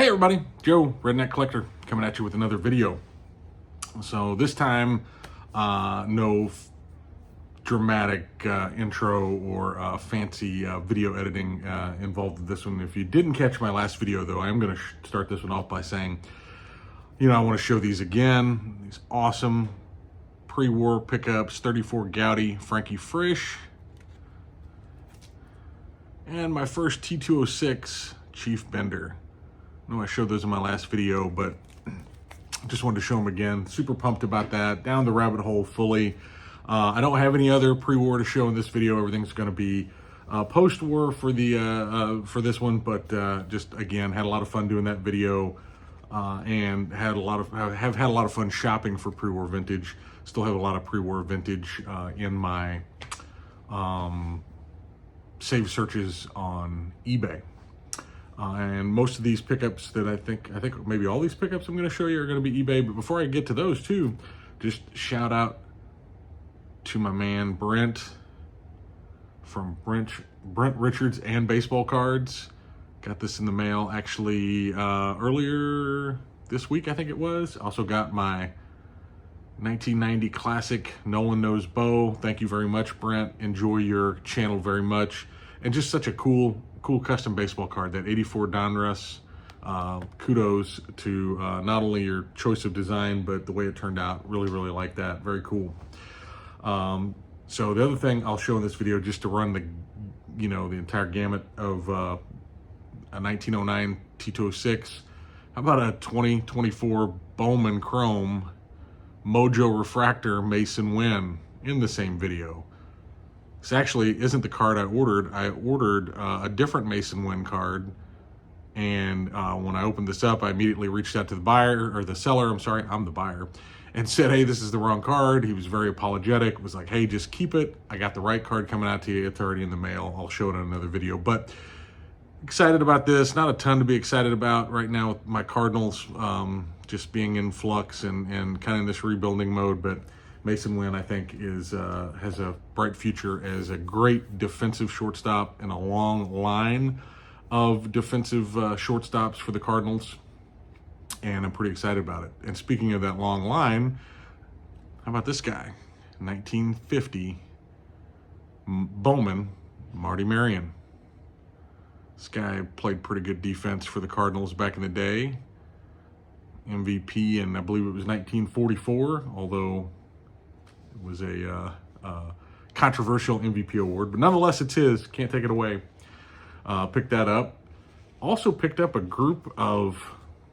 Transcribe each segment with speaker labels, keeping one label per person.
Speaker 1: Hey everybody, Joe, Redneck Collector, coming at you with another video. So this time, no dramatic intro or fancy video editing involved in this one. If you didn't catch my last video though, I'm going to start this one off by saying, I want to show these again. These awesome pre-war pickups, 34 Goudy Frankie Frisch. And my first T206 Chief Bender. I know I showed those in my last video, but just wanted to show them again. Super pumped about that. Down the rabbit hole fully. I don't have any other pre-war to show in this video. Everything's going to be post-war for the for this one, but just again had a lot of fun doing that video, and have had a lot of fun shopping for pre-war vintage. Still have a lot of pre-war vintage in my saved searches on eBay. And most of these pickups that I think maybe all these pickups I'm going to show you are going to be eBay. But before I get to those too, just shout out to my man Brent from Brent Richards and Baseball Cards. Got this in the mail actually earlier this week, I think it was. Also got my 1990 classic No One Knows bow. Thank you very much, Brent. Enjoy your channel very much. And just such a cool custom baseball card, that 84 Donruss. Kudos to not only your choice of design, but the way it turned out. Really like that. Very cool. So the other thing I'll show in this video, just to run the entire gamut of a 1909 T206. How about a 2024 Bowman Chrome Mojo Refractor Mason Wynn in the same video? This actually isn't the card I ordered. I ordered a different Mason Wynn card, and when I opened this up, I immediately reached out to the buyer, or the seller, I'm sorry, I'm the buyer, and said, hey, this is the wrong card. He was very apologetic, was like, hey, just keep it. I got the right card coming out to you. It's already in the mail. I'll show it in another video. But excited about this. Not a ton to be excited about right now with my Cardinals just being in flux and kind of in this rebuilding mode, but Mason Wynn, I think, has a bright future as a great defensive shortstop in a long line of defensive shortstops for the Cardinals, and I'm pretty excited about it. And speaking of that long line, how about this guy? 1950 Bowman, Marty Marion. This guy played pretty good defense for the Cardinals back in the day. MVP, and I believe it was 1944, although it was a controversial MVP award, but nonetheless it's his. Can't take it away. Picked that up. Also picked up a group of,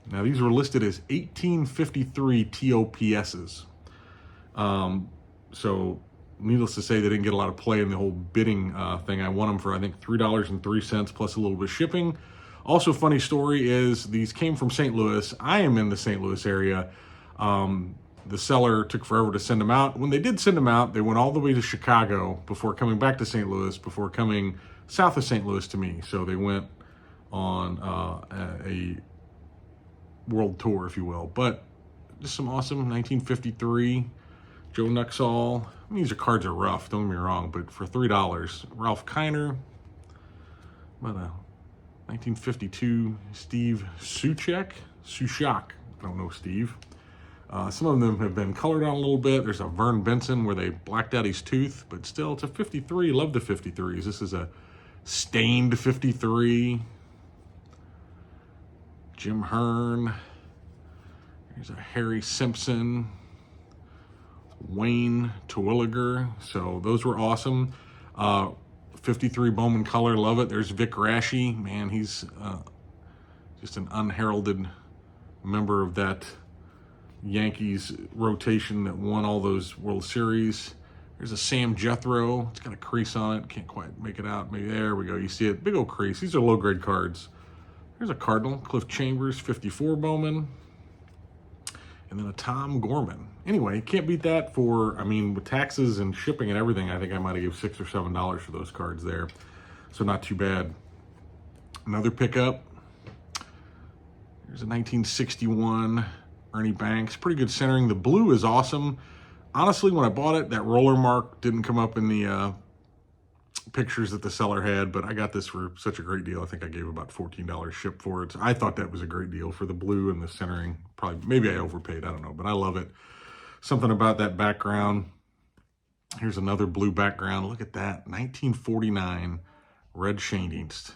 Speaker 1: now these were listed as 1853 TOPSs. So needless to say, they didn't get a lot of play in the whole bidding thing. I won them for, I think, $3.03 plus a little bit of shipping. Also, funny story is these came from St. Louis. I am in the St. Louis area. The seller took forever to send them out. When they did send them out, they went all the way to Chicago before coming back to St. Louis, before coming south of St. Louis to me. So they went on a world tour, if you will. But just some awesome 1953 Joe Nuxall. I mean, these cards are rough, don't get me wrong, but for $3, Ralph Kiner. About a 1952 Steve Suchak. I don't know Steve. Some of them have been colored on a little bit. There's a Vern Benson where they blacked out his tooth, but still, it's a 53. Love the 53s. This is a stained 53. Jim Hearn. There's a Harry Simpson. Wayne Terwilliger. So those were awesome. 53 Bowman color. Love it. There's Vic Raschi. Man, he's just an unheralded member of that Yankees rotation that won all those World Series. There's a Sam Jethro. It's got a crease on it. Can't quite make it out. Maybe there we go. You see it. Big old crease. These are low-grade cards. There's a Cardinal. Cliff Chambers, 54 Bowman. And then a Tom Gorman. Anyway, can't beat that for, I mean, with taxes and shipping and everything, I think I might have given $6 or $7 for those cards there. So not too bad. Another pickup. There's a 1961 Ernie Banks. Pretty good centering. The blue is awesome. Honestly, when I bought it, that roller mark didn't come up in the pictures that the seller had, but I got this for such a great deal. I think I gave about $14 ship for it. So I thought that was a great deal for the blue and the centering. Probably, maybe I overpaid, I don't know, but I love it. Something about that background. Here's another blue background. Look at that, 1949 red shadings.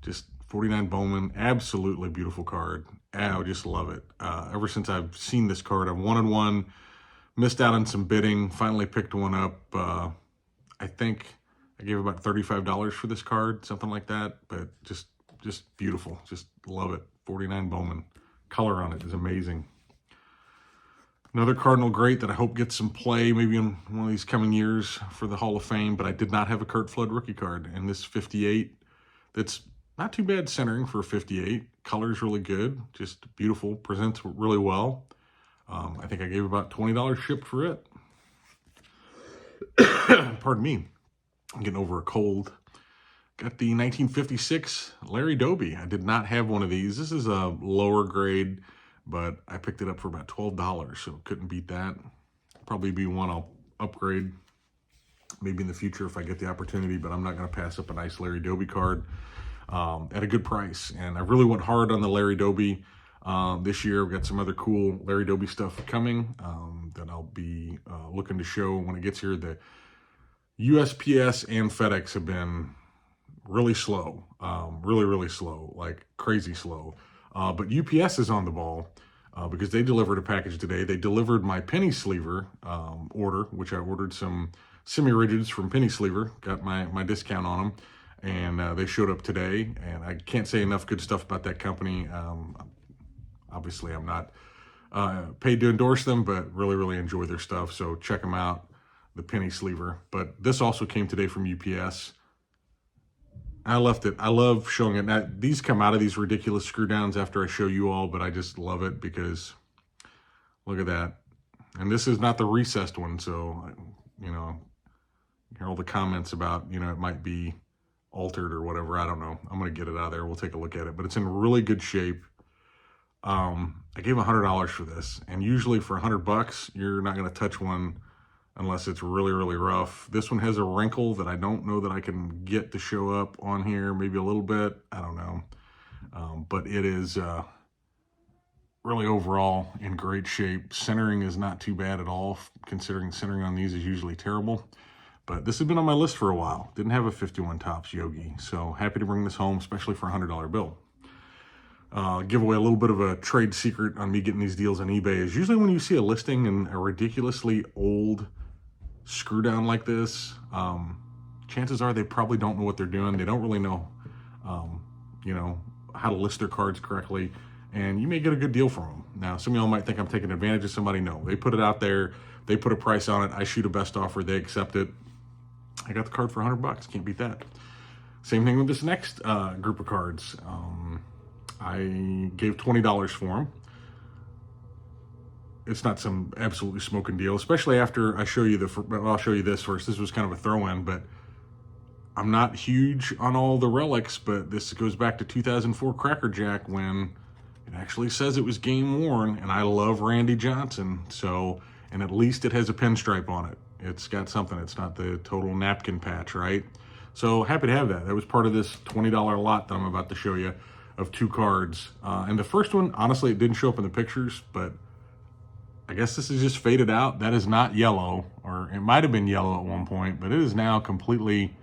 Speaker 1: Just 49 Bowman, absolutely beautiful card. I just love it. Ever since I've seen this card, I've wanted one, missed out on some bidding, finally picked one up. I think I gave about $35 for this card, something like that, but just beautiful. Just love it. 49 Bowman. Color on it is amazing. Another Cardinal great that I hope gets some play maybe in one of these coming years for the Hall of Fame, but I did not have a Curt Flood rookie card. And this 58, that's not too bad centering for a 58. Color's really good, just beautiful, presents really well. I think I gave about $20 shipped for it. Pardon me, I'm getting over a cold. Got the 1956 Larry Doby. I did not have one of these. This is a lower grade, but I picked it up for about $12, so couldn't beat that. Probably be one I'll upgrade maybe in the future if I get the opportunity, but I'm not going to pass up a nice Larry Doby card at a good price. And I really went hard on the Larry Doby this year. I've got some other cool Larry Doby stuff coming that I'll be looking to show when it gets here. The USPS and FedEx have been really slow, really slow, like crazy slow. But UPS is on the ball because they delivered a package today. They delivered my penny sleever order, which I ordered some semi-rigids from Penny Sleever, got my discount on them, and they showed up today. And I can't say enough good stuff about that company. Obviously, I'm not paid to endorse them, but really enjoy their stuff. So check them out, the Penny Sleever. But this also came today from UPS. I left it. I love showing it. Now, these come out of these ridiculous screw downs after I show you all, but I just love it because look at that. And this is not the recessed one, so, you know, hear all the comments about, you know, it might be altered or whatever. I don't know. I'm going to get it out of there. We'll take a look at it, but it's in really good shape. I gave $100 for this, and usually for $100, you're not going to touch one unless it's really rough. This one has a wrinkle that I don't know that I can get to show up on here, maybe a little bit, I don't know. But it is really overall in great shape. Centering is not too bad at all, considering centering on these is usually terrible. But this has been on my list for a while. Didn't have a 51 Topps Yogi, so happy to bring this home, especially for a $100 bill. Give away a little bit of a trade secret on me getting these deals on eBay is usually when you see a listing in a ridiculously old screw down like this, chances are they probably don't know what they're doing. They don't really know, you know, how to list their cards correctly, and you may get a good deal from them. Now, some of y'all might think I'm taking advantage of somebody. No, they put it out there. They put a price on it. I shoot a best offer. They accept it. I got the card for $100. Can't beat that. Same thing with this next group of cards. I gave $20 for them. It's not some absolutely smoking deal, especially after I show you well, I'll show you this first. This was kind of a throw-in, but I'm not huge on all the relics, but this goes back to 2004 Cracker Jack when it actually says it was game worn, and I love Randy Johnson, so, and at least it has a pinstripe on it. It's got something. It's not the total napkin patch, right? So happy to have that. That was part of this $20 lot that I'm about to show you of two cards. And the first one, honestly, it didn't show up in the pictures, but I guess this is just faded out. That is not yellow, or it might have been yellow at one point, but it is now completely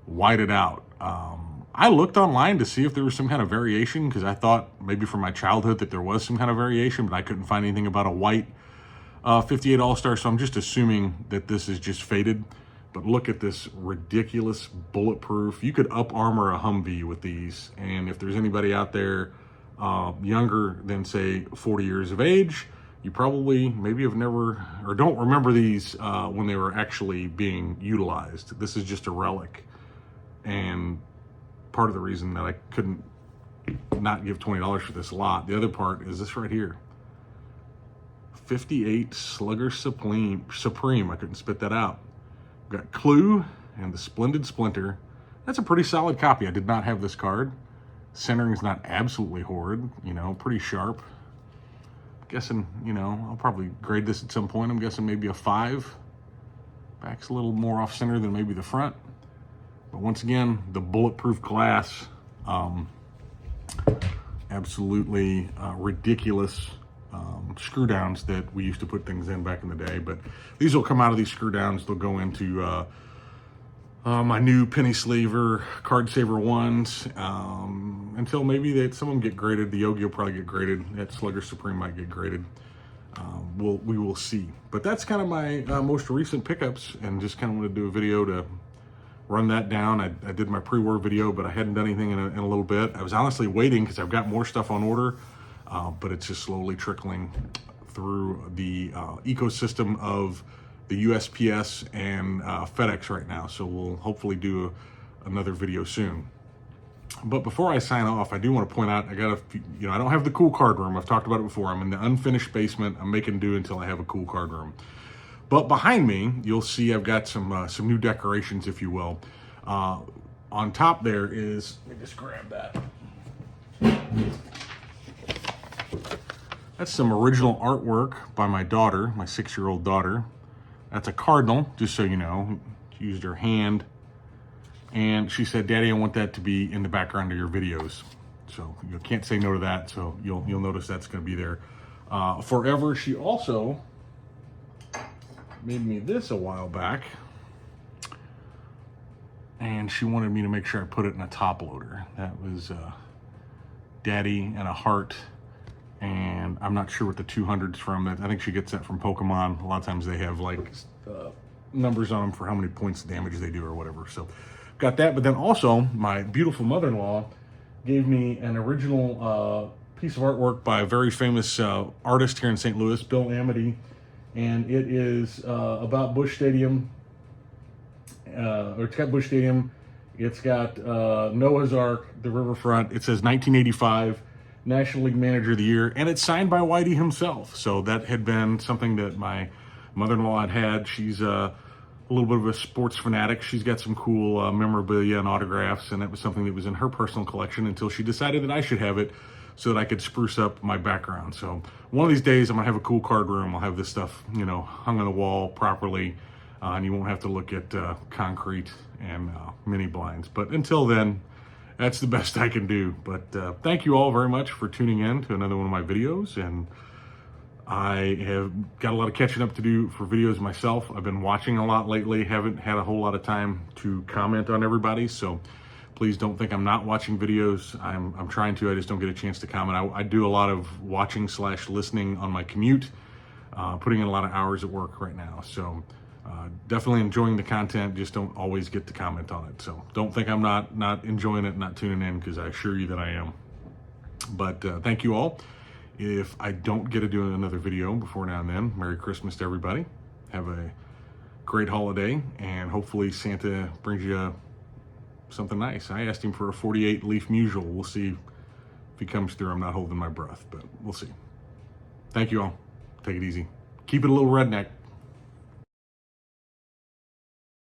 Speaker 1: whited out. I looked online to see if there was some kind of variation because I thought maybe from my childhood that there was some kind of variation, but I couldn't find anything about a white 58 All-Star, so I'm just assuming that this is just faded. But look at this ridiculous bulletproof. You could up armor a Humvee with these, and if there's anybody out there younger than, say, 40 years of age, you probably maybe have never or don't remember these when they were actually being utilized. This is just a relic, and part of the reason that I couldn't not give $20 for this lot, the other part is this right here. 58 Slugger Supreme. I couldn't spit that out. We've got Clue and the Splendid Splinter. That's a pretty solid copy. I did not have this card. Centering's not absolutely horrid, you know, pretty sharp. I'm guessing, you know, I'll probably grade this at some point. I'm guessing maybe a 5. Back's a little more off center than maybe the front. But once again, the bulletproof glass, absolutely ridiculous screw downs that we used to put things in back in the day. But these will come out of these screw downs. They'll go into my new penny slaver card saver ones, until maybe some of them get graded. The Yogi will probably get graded. That Slugger Supreme might get graded. We will see. But that's kind of my most recent pickups, and just kind of want to do a video to run that down. I did my pre-war video, but I hadn't done anything in a little bit. I was honestly waiting because I've got more stuff on order, but it's just slowly trickling through the ecosystem of the USPS and FedEx right now. So we'll hopefully do another video soon. But before I sign off, I do want to point out, I got a few, I don't have the cool card room. I've talked about it before. I'm in the unfinished basement. I'm making do until I have a cool card room. But behind me, you'll see I've got some new decorations, if you will. On top there is, let me just grab that. That's some original artwork by my daughter, my 6-year-old daughter. That's a cardinal, just so you know. She used her hand. And she said, "Daddy, I want that to be in the background of your videos." So you can't say no to that. So you'll notice that's going to be there forever. She also made me this a while back, and she wanted me to make sure I put it in a top loader. That was Daddy and a heart, and I'm not sure what the 200's from. I think she gets that from Pokemon. A lot of times they have like numbers on them for how many points of damage they do or whatever. So got that. But then also my beautiful mother-in-law gave me an original piece of artwork by a very famous artist here in St. Louis, Bill Amity. And it is about Busch Stadium, or it's got Busch Stadium. It's got Noah's Ark, the riverfront. It says 1985 National League Manager of the Year, and it's signed by Whitey himself. So that had been something that my mother-in-law had. She's a little bit of a sports fanatic. She's got some cool memorabilia and autographs, and that was something that was in her personal collection until she decided that I should have it so that I could spruce up my background. So one of these days I'm gonna have a cool card room. I'll have this stuff, hung on the wall properly, and you won't have to look at concrete and mini blinds. But until then, that's the best I can do. But thank you all very much for tuning in to another one of my videos. And I have got a lot of catching up to do for videos myself. I've been watching a lot lately, haven't had a whole lot of time to comment on everybody. So please don't think I'm not watching videos. I'm trying to, I just don't get a chance to comment. I do a lot of watching / listening on my commute, putting in a lot of hours at work right now. So definitely enjoying the content, just don't always get to comment on it. So don't think I'm not enjoying it, not tuning in, because I assure you that I am. But thank you all. If I don't get to do another video before now and then, Merry Christmas to everybody. Have a great holiday, and hopefully Santa brings you something nice. I asked him for a 48 leaf musial. We'll see if he comes through. I'm not holding my breath, but we'll see. Thank you all. Take it easy. Keep it a little redneck.